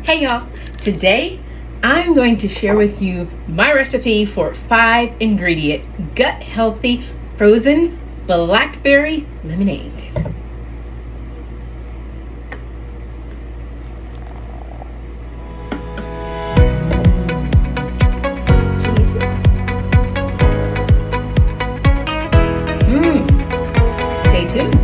Hey y'all, today I'm going to share with you my recipe for 5-ingredient gut healthy frozen blackberry lemonade. Stay tuned.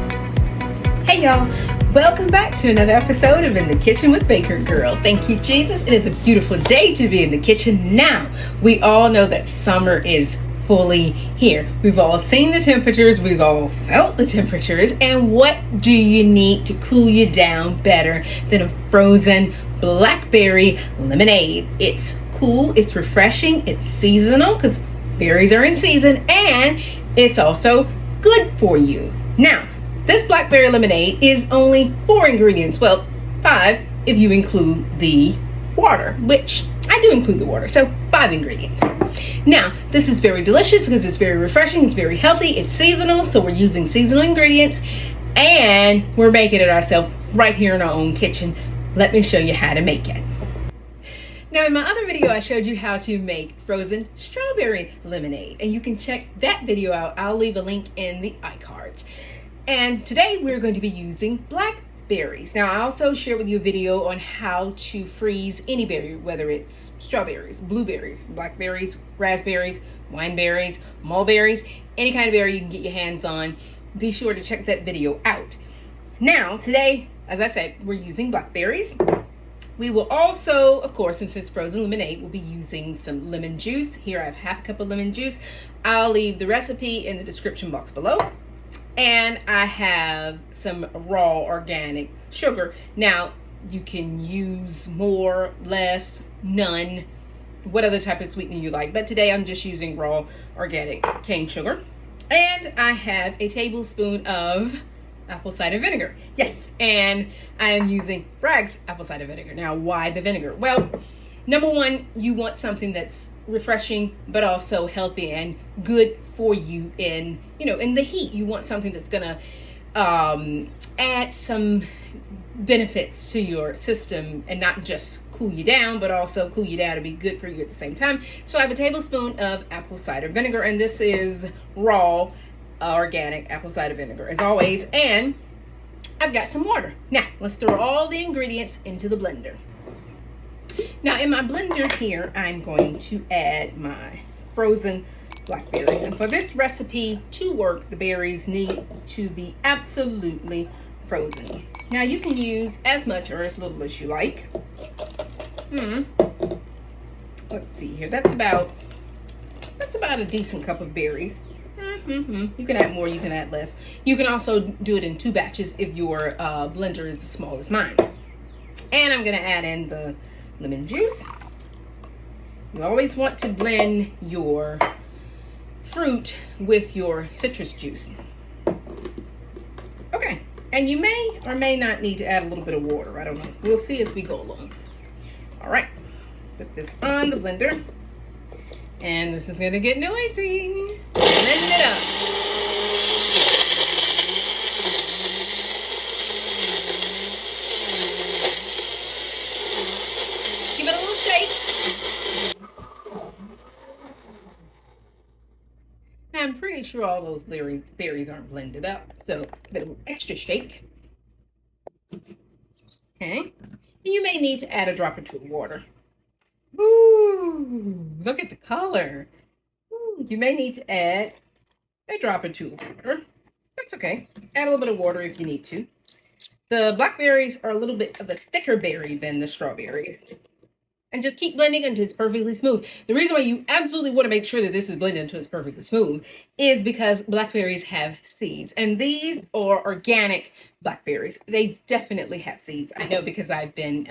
Hey y'all, welcome back to another episode of In the Kitchen with Baker Girl. Thank you, Jesus. It is a beautiful day to be in the kitchen. Now, we all know that summer is fully here. We've all seen the temperatures, we've all felt the temperatures, and what do you need to cool you down better than a frozen blackberry lemonade? It's cool, it's refreshing, it's seasonal because berries are in season, and it's also good for you. Now, this blackberry lemonade is only 4 ingredients. Well, 5 if you include the water, which I do include the water, so 5 ingredients. Now, this is very delicious because it's very refreshing, it's very healthy, it's seasonal, so we're using seasonal ingredients, and we're making it ourselves right here in our own kitchen. Let me show you how to make it. Now, in my other video, I showed you how to make frozen strawberry lemonade, and you can check that video out. I'll leave a link in the iCards. And today we're going to be using blackberries. Now, I also shared with you a video on how to freeze any berry, whether it's strawberries, blueberries, blackberries, raspberries, wineberries, mulberries, any kind of berry you can get your hands on. Be sure to check that video out. Now, today, as I said, we're using blackberries. We will also, of course, since it's frozen lemonade, we'll be using some lemon juice. Here I have half a cup of lemon juice. I'll leave the recipe in the description box below. And I have some raw organic sugar. Now, you can use more, less, none, what other type of sweetener you like. But today I'm just using raw organic cane sugar. And I have a tablespoon of apple cider vinegar. Yes, and I am using Bragg's apple cider vinegar. Now, why the vinegar? Well, number one, you want something that's refreshing but also healthy and good for you in the heat. You want something that's gonna add some benefits to your system and not just cool you down, but also cool you down to be good for you at the same time. So I have a tablespoon of apple cider vinegar, and this is raw organic apple cider vinegar as always, and I've got some water. Now let's throw all the ingredients into the blender. Now, in my blender here, I'm going to add my frozen blackberries. And for this recipe to work, the berries need to be absolutely frozen. Now, you can use as much or as little as you like. Let's see here. That's about a decent cup of berries. You can add more, you can add less. You can also do it in 2 batches if your blender is as small as mine. And I'm going to add in the lemon juice. You always want to blend your fruit with your citrus juice. Okay, and you may or may not need to add a little bit of water. I don't know. We'll see as we go along. All right, put this on the blender. And this is going to get noisy. Blend it up. Give it a little shake. Now, I'm pretty sure all those berries aren't blended up, so a bit of extra shake. Okay. You may need to add a drop or 2 of water. Ooh, look at the color. Ooh, you may need to add a drop or 2 of water. That's okay. Add a little bit of water if you need to. The blackberries are a little bit of a thicker berry than the strawberries. And just keep blending until it's perfectly smooth. The reason why you absolutely want to make sure that this is blended until it's perfectly smooth is because blackberries have seeds. And these are organic blackberries. They definitely have seeds. I know because I've been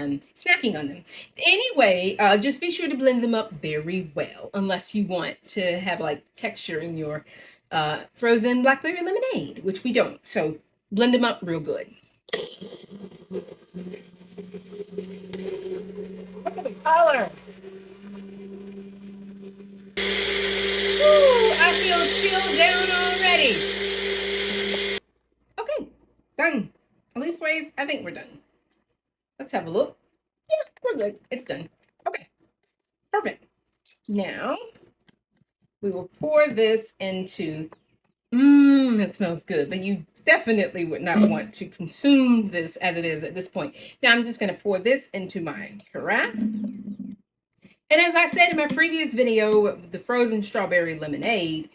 snacking on them. Anyway, just be sure to blend them up very well. Unless you want to have like texture in your frozen blackberry lemonade, which we don't. So blend them up real good. Look at the color. Ooh, I feel chilled down already. Okay, done. At least ways, I think we're done. Let's have a look. Yeah, we're good. It's done. Okay, perfect. Now we will pour this into, that smells good, but you definitely would not want to consume this as it is at this point. Now I'm just going to pour this into my carafe. And as I said in my previous video, the frozen strawberry lemonade,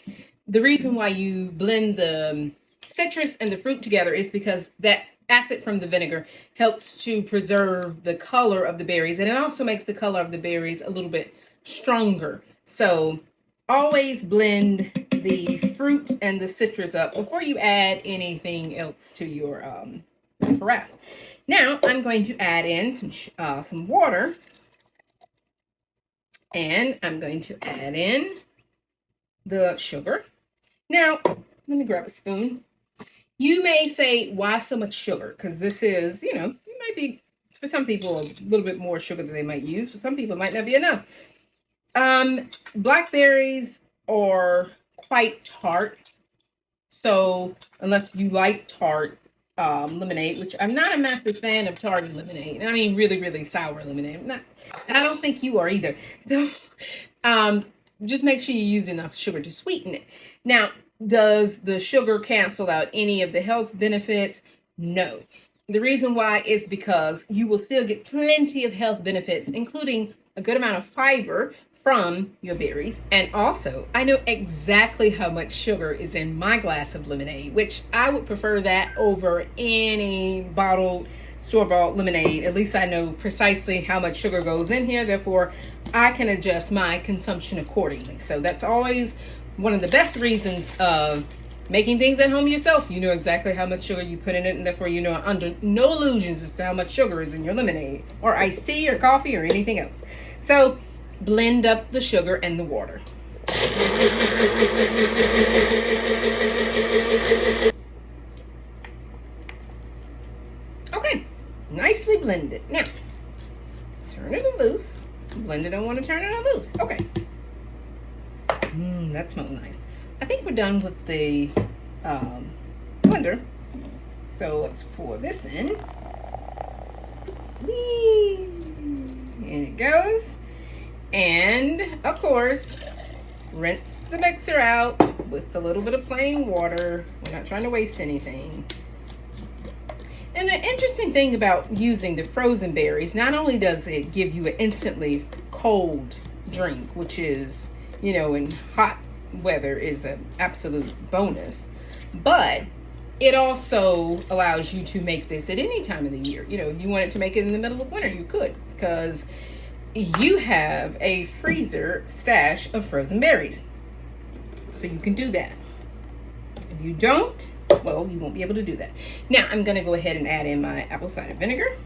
the reason why you blend the citrus and the fruit together is because that acid from the vinegar helps to preserve the color of the berries, and it also makes the color of the berries a little bit stronger. So always blend the fruit and the citrus up before you add anything else to your carafe. Now I'm going to add in some water. And I'm going to add in the sugar. Now, let me grab a spoon. You may say, why so much sugar? Because this is, it might be, for some people, a little bit more sugar than they might use. For some people, it might not be enough. Blackberries are quite tart. So, unless you like tart lemonade, which I'm not a massive fan of tart lemonade. I mean, really, really sour lemonade. And I don't think you are either. So, just make sure you use enough sugar to sweeten it. Now, does the sugar cancel out any of the health benefits? No. The reason why is because you will still get plenty of health benefits, including a good amount of fiber from your berries. And also, I know exactly how much sugar is in my glass of lemonade, which I would prefer that over any bottled store-bought lemonade. At least I know precisely how much sugar goes in here. Therefore, I can adjust my consumption accordingly. So that's always one of the best reasons of making things at home yourself. You know exactly how much sugar you put in it, and therefore you know under no illusions as to how much sugar is in your lemonade or iced tea or coffee or anything else. So blend up the sugar and the water. Okay, nicely blended. Now, turn it loose. Blend it, don't want to turn it loose. Okay. That smells nice. I think we're done with the blender. So let's pour this in. Whee! In it goes. And, of course, rinse the mixer out with a little bit of plain water. We're not trying to waste anything. And the interesting thing about using the frozen berries, not only does it give you an instantly cold drink, which is, in hot weather is an absolute bonus, but it also allows you to make this at any time of the year. If you wanted to make it in the middle of winter, you could, because you have a freezer stash of frozen berries. So you can do that. If you don't, well, you won't be able to do that. Now, I'm going to go ahead and add in my apple cider vinegar.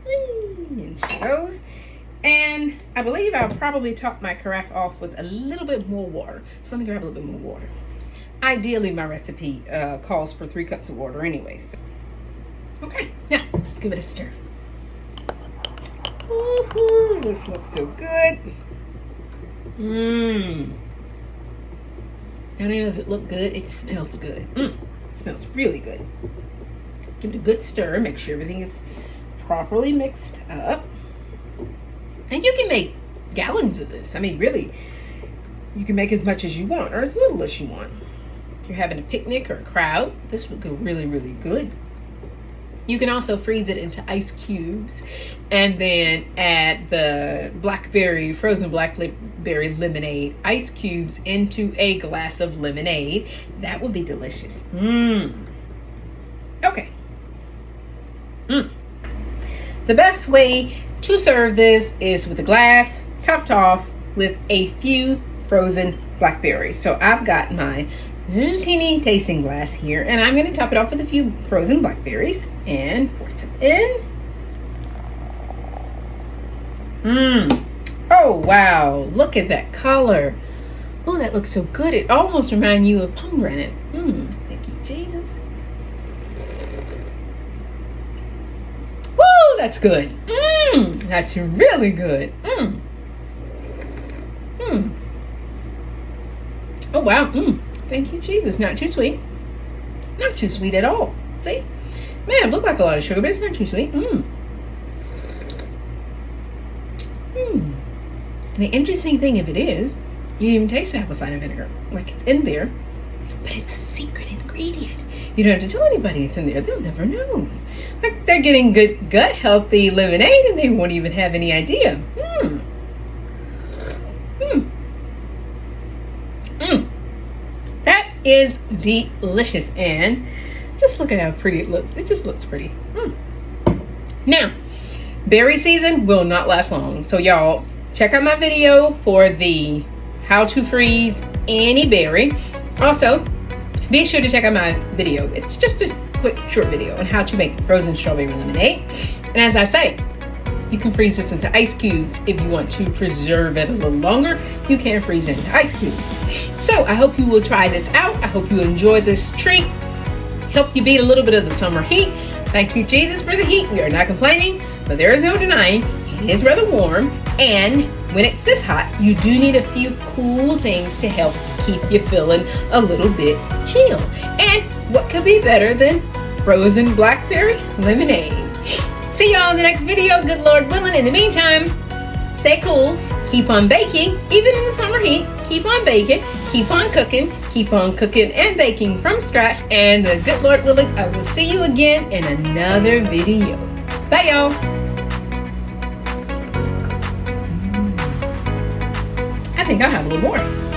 In she goes. And I believe I'll probably top my carafe off with a little bit more water. So let me grab a little bit more water. Ideally, my recipe calls for 3 cups of water anyway. So. Okay, now let's give it a stir. Woohoo, this looks so good. Not only does it look good, it smells good. It smells really good. Give it a good stir. Make sure everything is properly mixed up. And you can make gallons of this. I mean, really, you can make as much as you want or as little as you want. If you're having a picnic or a crowd, this would go really, really good. You can also freeze it into ice cubes and then add the frozen blackberry lemonade ice cubes into a glass of lemonade. That would be delicious. Okay. The best way to serve this is with a glass topped off with a few frozen blackberries. So I've got my little teeny tasting glass here, and I'm going to top it off with a few frozen blackberries and pour some in. Oh wow, look at that color. Oh, that looks so good. It almost reminds you of pomegranate. Thank you, Jesus. Woo, that's good. That's really good. Oh wow. Thank you, Jesus. Not too sweet. Not too sweet at all. See? Man, it looks like a lot of sugar, but it's not too sweet. And the interesting thing, if it is, you even taste apple cider vinegar. Like, it's in there, but it's a secret ingredient. You don't have to tell anybody it's in there. They'll never know. Like, they're getting good, gut healthy lemonade and they won't even have any idea. That is delicious. And just look at how pretty it looks. It just looks pretty. Now, berry season will not last long. So y'all, check out my video for the how to freeze any berry. Also, be sure to check out my video. It's just a quick short video on how to make frozen strawberry lemonade. And as I say, you can freeze this into ice cubes. If you want to preserve it a little longer, you can freeze it into ice cubes. So I hope you will try this out. I hope you enjoy this treat. Help you beat a little bit of the summer heat. Thank you, Jesus, for the heat. We are not complaining, but there is no denying it is rather warm. And when it's this hot, you do need a few cool things to help keep you feeling a little bit chill. And what could be better than frozen blackberry lemonade? See y'all in the next video, good Lord willing. In the meantime, stay cool, keep on baking, even in the summer heat, keep on baking, keep on cooking and baking from scratch, and the good Lord willing, I will see you again in another video. Bye y'all. I think I'll have a little more.